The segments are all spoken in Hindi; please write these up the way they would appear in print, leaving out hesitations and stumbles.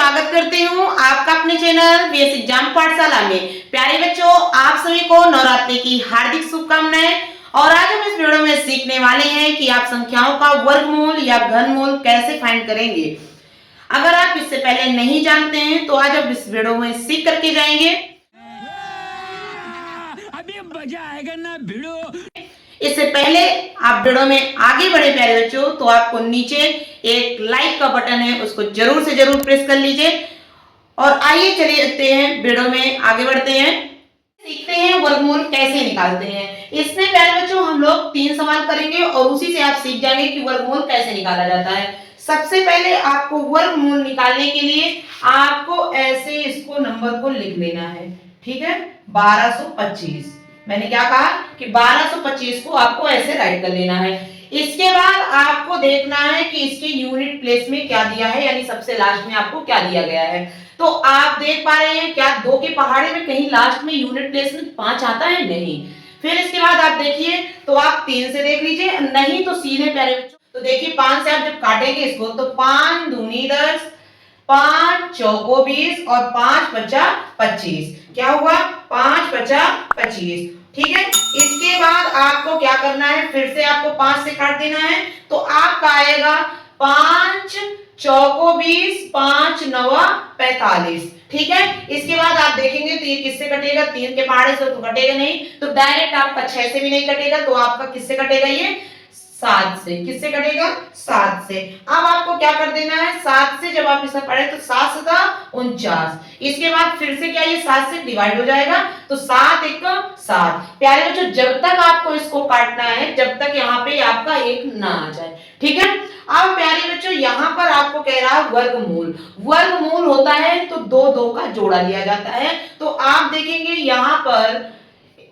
स्वागत करती हूँ आपका अपने चैनल बेस एग्जाम पाठशाला में। प्यारे बच्चों, आप सभी को नवरात्रि की हार्दिक शुभकामनाएं। और आज हम इस वीडियो में सीखने वाले हैं कि आप संख्याओं का वर्गमूल या घनमूल कैसे फाइंड करेंगे। अगर आप इससे पहले नहीं जानते हैं तो आज हम इस वीडियो में सीख करके जाएंगे। अभी मजा आएगा ना भिड़ो। इससे पहले आप वीडियो में आगे बढ़े प्यारे बच्चों, तो आपको नीचे एक लाइक का बटन है, उसको जरूर से जरूर प्रेस कर लीजिए। और आइए चलिए हैं वीडियो में आगे बढ़ते हैं, सीखते हैं वर्गमूल कैसे निकालते हैं। इसमें प्यारे बच्चों हम लोग 3 सवाल करेंगे और उसी से आप सीख जाएंगे कि वर्गमूल कैसे निकाला जाता है। सबसे पहले आपको वर्गमूल निकालने के लिए आपको ऐसे इसको नंबर को लिख लेना है, ठीक है। 1225, मैंने क्या कहा कि 1225 को आपको ऐसे राइट कर लेना है। इसके बाद आपको देखना है कि इसके यूनिट प्लेस में क्या दिया है, यानी सबसे लास्ट में आपको क्या दिया गया है। तो आप देख पा रहे हैं क्या 2 के पहाड़े में कहीं लास्ट में यूनिट प्लेस में 5 आता है? नहीं। फिर इसके बाद आप देखिए तो आप 3 से देख लीजिए, नहीं तो सीधे प्यारे बच्चों तो देखिए 5 से आप जब काटेंगे इसको तो 5 दूनी 10, 5 चौको 20 और 5 बचा 25। क्या हुआ? 5 बचा 25, ठीक है। इसके बाद आपको क्या करना है, फिर से आपको 5 से काट देना है तो आपका आएगा 5 चौको 20, 5 नवा 45, ठीक है। इसके बाद आप देखेंगे तो ये किससे कटेगा? 3 के पहाड़े से तो कटेगा नहीं, तो डायरेक्ट आपका 6 से भी नहीं कटेगा, तो आपका किससे कटेगा? ये 7 से। किससे कटेगा? 7 से। अब आपको क्या कर देना है, 7 से जब आप इसे पढ़े तो 7 सता 49। इसके बाद फिर से क्या ये 7 से डिवाइड हो जाएगा तो 7 एक 7। प्यारे बच्चों, जब तक आपको इसको काटना है जब तक यहाँ पे आपका 1 ना आ जाए, ठीक है। अब प्यारे बच्चों यहाँ पर आपको कह रहा है वर्गमूल। वर्गमूल होता है तो 2 का जोड़ा लिया जाता है। तो आप देखेंगे यहाँ पर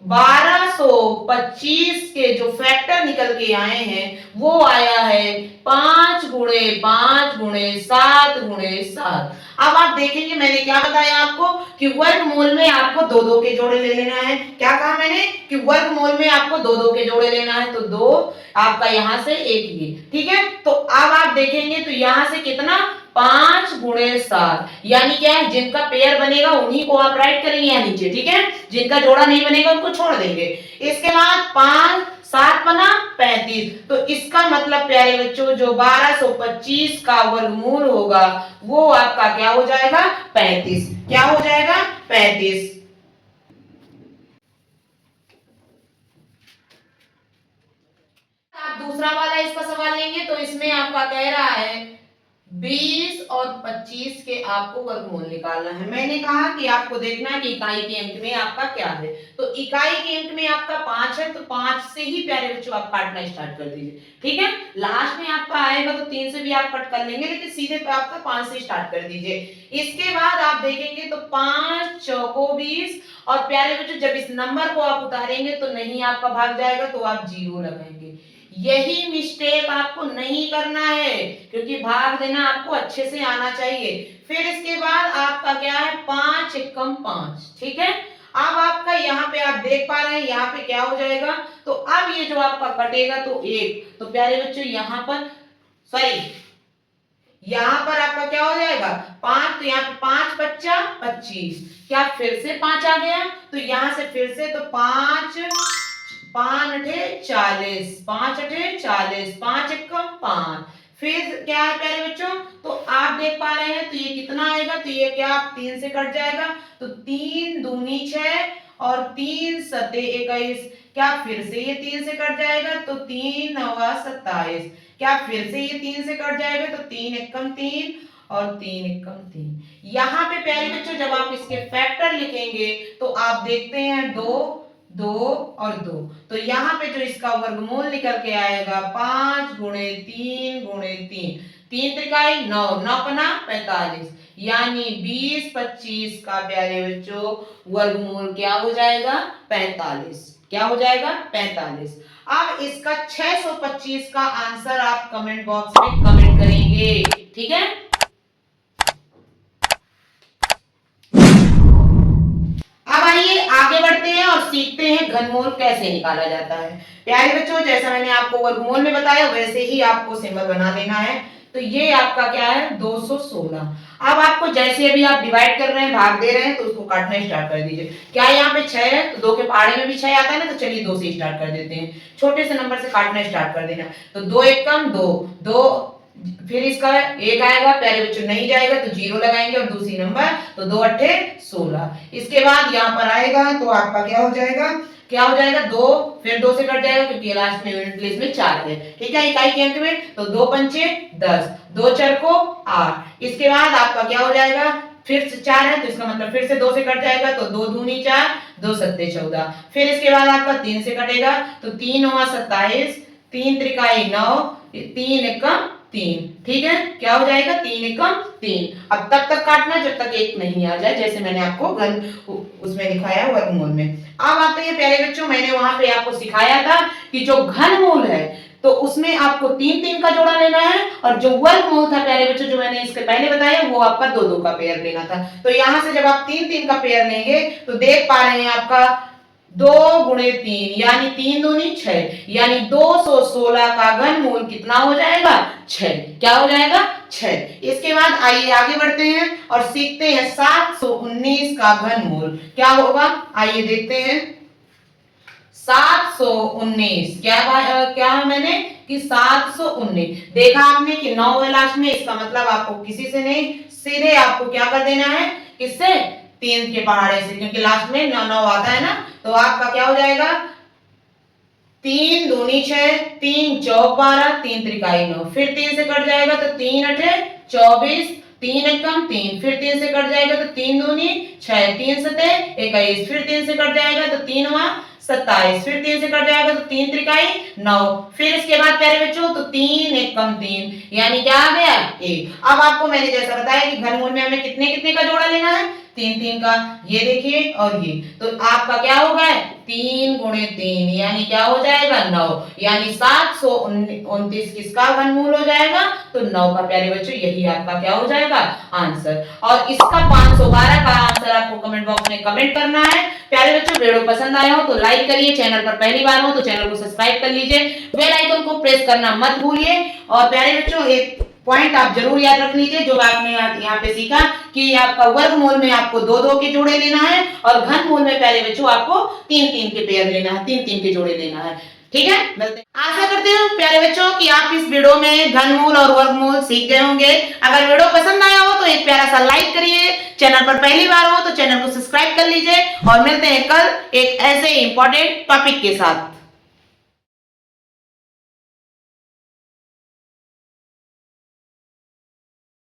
1225 के जो फैक्टर निकल के आए हैं वो आया है 5 गुणे 5 गुणे 7 गुणे 7। अब आप देखेंगे मैंने क्या बताया आपको कि वर्गमूल में आपको 2 के जोड़े ले लेना है। क्या कहा मैंने कि वर्गमूल में आपको 2 के जोड़े लेना है, तो 2 आपका यहां से 1 ये, ठीक है। तो अब आप देखेंगे तो यहां से कितना 5 गुणे 7, यानी क्या है जिनका पेयर बनेगा उन्हीं को आप राइट करेंगे यहाँ नीचे, ठीक है। जिनका जोड़ा नहीं बनेगा उनको छोड़ देंगे। इसके बाद 5 7 बना 35, तो इसका मतलब प्यारे बच्चों जो 1225 का वर्गमूल होगा वो आपका क्या हो जाएगा? 35। क्या हो जाएगा? 35। आप दूसरा वाला इसका सवाल लेंगे तो इसमें आपका कह रहा है 20 और 25 के आपको वर्गमूल निकालना है। मैंने कहा कि आपको देखना है कि इकाई के अंक में आपका क्या है। तो इकाई के अंक में आपका 5 है तो 5 से ही प्यारे बच्चों आप काटना स्टार्ट कर दीजिए, ठीक है। लास्ट में आपका आएगा तो 3 से भी आप कट कर लेंगे, लेकिन सीधे पे आपका 5 से स्टार्ट कर दीजिए। इसके बाद आप देखेंगे तो 5 चौको 20 और प्यारे बच्चों जब इस नंबर को आप उतारेंगे तो नहीं आपका भाग जाएगा तो आप 0 लगाएंगे। यही मिस्टेक आपको नहीं करना है क्योंकि भाग देना आपको अच्छे से आना चाहिए। फिर इसके बाद आपका क्या है 5 एकम 5, ठीक है। अब आपका यहाँ पे आप देख पा रहे हैं यहाँ पे क्या हो जाएगा, तो अब ये जो आपका कटेगा तो 1, तो प्यारे बच्चों यहाँ पर सॉरी यहाँ पर आपका क्या हो जाएगा 5, तो यहाँ पे 5 बच्चा 25। क्या फिर से 5 आ गया? तो यहाँ से फिर से तो 5 5 अठे 40, 5 अठे 40, 5 एकम 5। फिर क्या है प्यारे बच्चों, तो आप देख पा रहे हैं तो ये कितना आएगा, तो ये क्या आप 3 से कट जाएगा तो 3 दूनी 6 और 3 सते 21। क्या फिर से ये 3 से कट जाएगा तो 3 नवा 27। क्या फिर से ये 3 से कट जाएगा तो 3 एकम 3 और 3 एकम 3। यहाँ पे प्यारे बच्चों जब आप इसके फैक्टर लिखेंगे तो आप देखते हैं 2 2 और 2, तो यहाँ पे जो इसका वर्गमूल निकल के आएगा 5 गुणे 3 गुणे 3, 3 त्रिकाई 9, 9 पना 45, यानी 20 25 का प्यारे बच्चों वर्गमूल क्या हो जाएगा? 45। क्या हो जाएगा? 45। अब इसका 625 का आंसर आप कमेंट बॉक्स में कमेंट करेंगे, ठीक है। आगे बढ़ते हैं और सीखते हैं घनमूल कैसे निकाला जाता है। प्यारे बच्चों जैसा मैंने आपको वर्गमूल में बताया वैसे ही आपको सिंबल बना लेना है। तो ये आपका क्या है 216। अब आपको जैसे अभी आप डिवाइड कर रहे हैं, भाग दे रहे हैं, तो उसको काटना स्टार्ट कर दीजिए। क्या यहाँ पे 6 है तो 2 के पहाड़े में भी 6 आता है ना, तो चलिए 2 से स्टार्ट कर देते हैं। छोटे से नंबर से काटना स्टार्ट कर देना। तो 2 एकम 2, 2 फिर इसका एक आएगा, प्यारे बच्चों नहीं जाएगा तो 0 लगाएंगे और दूसरी नंबर, तो 2 अट्ठे 16। इसके बाद यहाँ पर आएगा तो आपका क्या हो जाएगा, 2 फिर 2 से कट जाएगा क्योंकि लास्ट में यूनिट प्लेस में 4 है, ठीक है, इकाई के अंक में। तो 2 पंचे 10, 2 चर को 8। इसके बाद आपका क्या हो जाएगा, फिर से 4 है तो इसका मतलब फिर से 2 से कट जाएगा, तो 2 दूनी 4, 2 सत्ते 14। फिर इसके बाद आपका 3 से कटेगा, तो 3 9 27, 3 त्रिकाई 9, 3 एकम 3, ठीक है, क्या हो जाएगा 3 एकम 3। अब तब तक काटना जब तक एक नहीं आ जाए, जैसे मैंने आपको घन उसमें दिखाया वर्गमूल में। अब आते हैं प्यारे बच्चों, मैंने वहां पे आपको सिखाया था कि जो घनमूल है तो उसमें आपको 3 3 का जोड़ा लेना है, और जो वर्गमूल था प्यारे बच्चों जो मैंने इसके पहले बताया वो आपका 2 2 का पेयर लेना था। तो यहां से जब आप 3 3 का पेयर लेंगे तो देख पा रहे हैं आपका 2 गुणे 3 यानी 3 दूनी 6, यानी 216 का घनमूल कितना हो जाएगा 6। क्या हो जाएगा 6। इसके बाद आइए आगे बढ़ते हैं और सीखते हैं 719 का घनमूल क्या होगा। आइए देखते हैं 719 क्या है मैंने कि 719 देखा आपने कि 9 है लास्ट में, इसका मतलब आपको किसी से नहीं, सीधे आपको क्या कर देना है, किससे 3 के पहाड़े से, क्योंकि लास्ट में 9 9 आता है ना। तो आपका क्या हो जाएगा 3 दूनी 6, 3 चौक 12, 3 त्रिकाई 9, फिर 3 से कट जाएगा तो 3 अठे 24, 3 एकम 3, फिर 3 से कट जाएगा तो 3 दूनी 6, 3 सते 21, फिर 3 से कट जाएगा तो 3 वा 27, फिर 3 से कट जाएगा तो 3 त्रिकाई 9, फिर इसके बाद प्यारे बच्चों तो 3 एकम 3 यानी क्या आ गया 1। अब आपको मैंने जैसा बताया कि घनमूल में हमें कितने कितने का जोड़ा लेना है, 3 3 का, ये देखिए और ये, तो आपका क्या होगा 3 गुणे 3 यानी क्या हो जाएगा 9, यानी 729 किसका घनमूल हो जाएगा, तो 9 का प्यारे बच्चों, यही आपका क्या हो जाएगा आंसर। और इसका 512 का आंसर आपको कमेंट बॉक्स में कमेंट करना है। प्यारे बच्चों वीडियो पसंद आया हो तो लाइक करिए, चैनल पर पहली बार हो तो चैनल को सब्सक्राइब कर लीजिए, बेल आइकन को प्रेस करना मत भूलिए। और प्यारे बच्चों एक पॉइंट आप जरूर याद रख लीजिए जो आपने यहाँ पे सीखा कि आपका वर्गमूल में आपको 2 2 के जोड़े लेना है और घनमूल में प्यारे बच्चों आपको 3 3 के पेयर लेना है, 3 3 के जोड़े लेना है, ठीक है। मिलते हैं। आशा करते हूँ प्यारे बच्चों कि आप इस वीडियो में घनमूल और वर्गमूल सीख गए होंगे। अगर वीडियो पसंद आया हो तो एक प्यारा सा लाइक करिए, चैनल पर पहली बार हो तो चैनल को सब्सक्राइब कर लीजिए और मिलते हैं कल एक ऐसे इंपॉर्टेंट टॉपिक के साथ।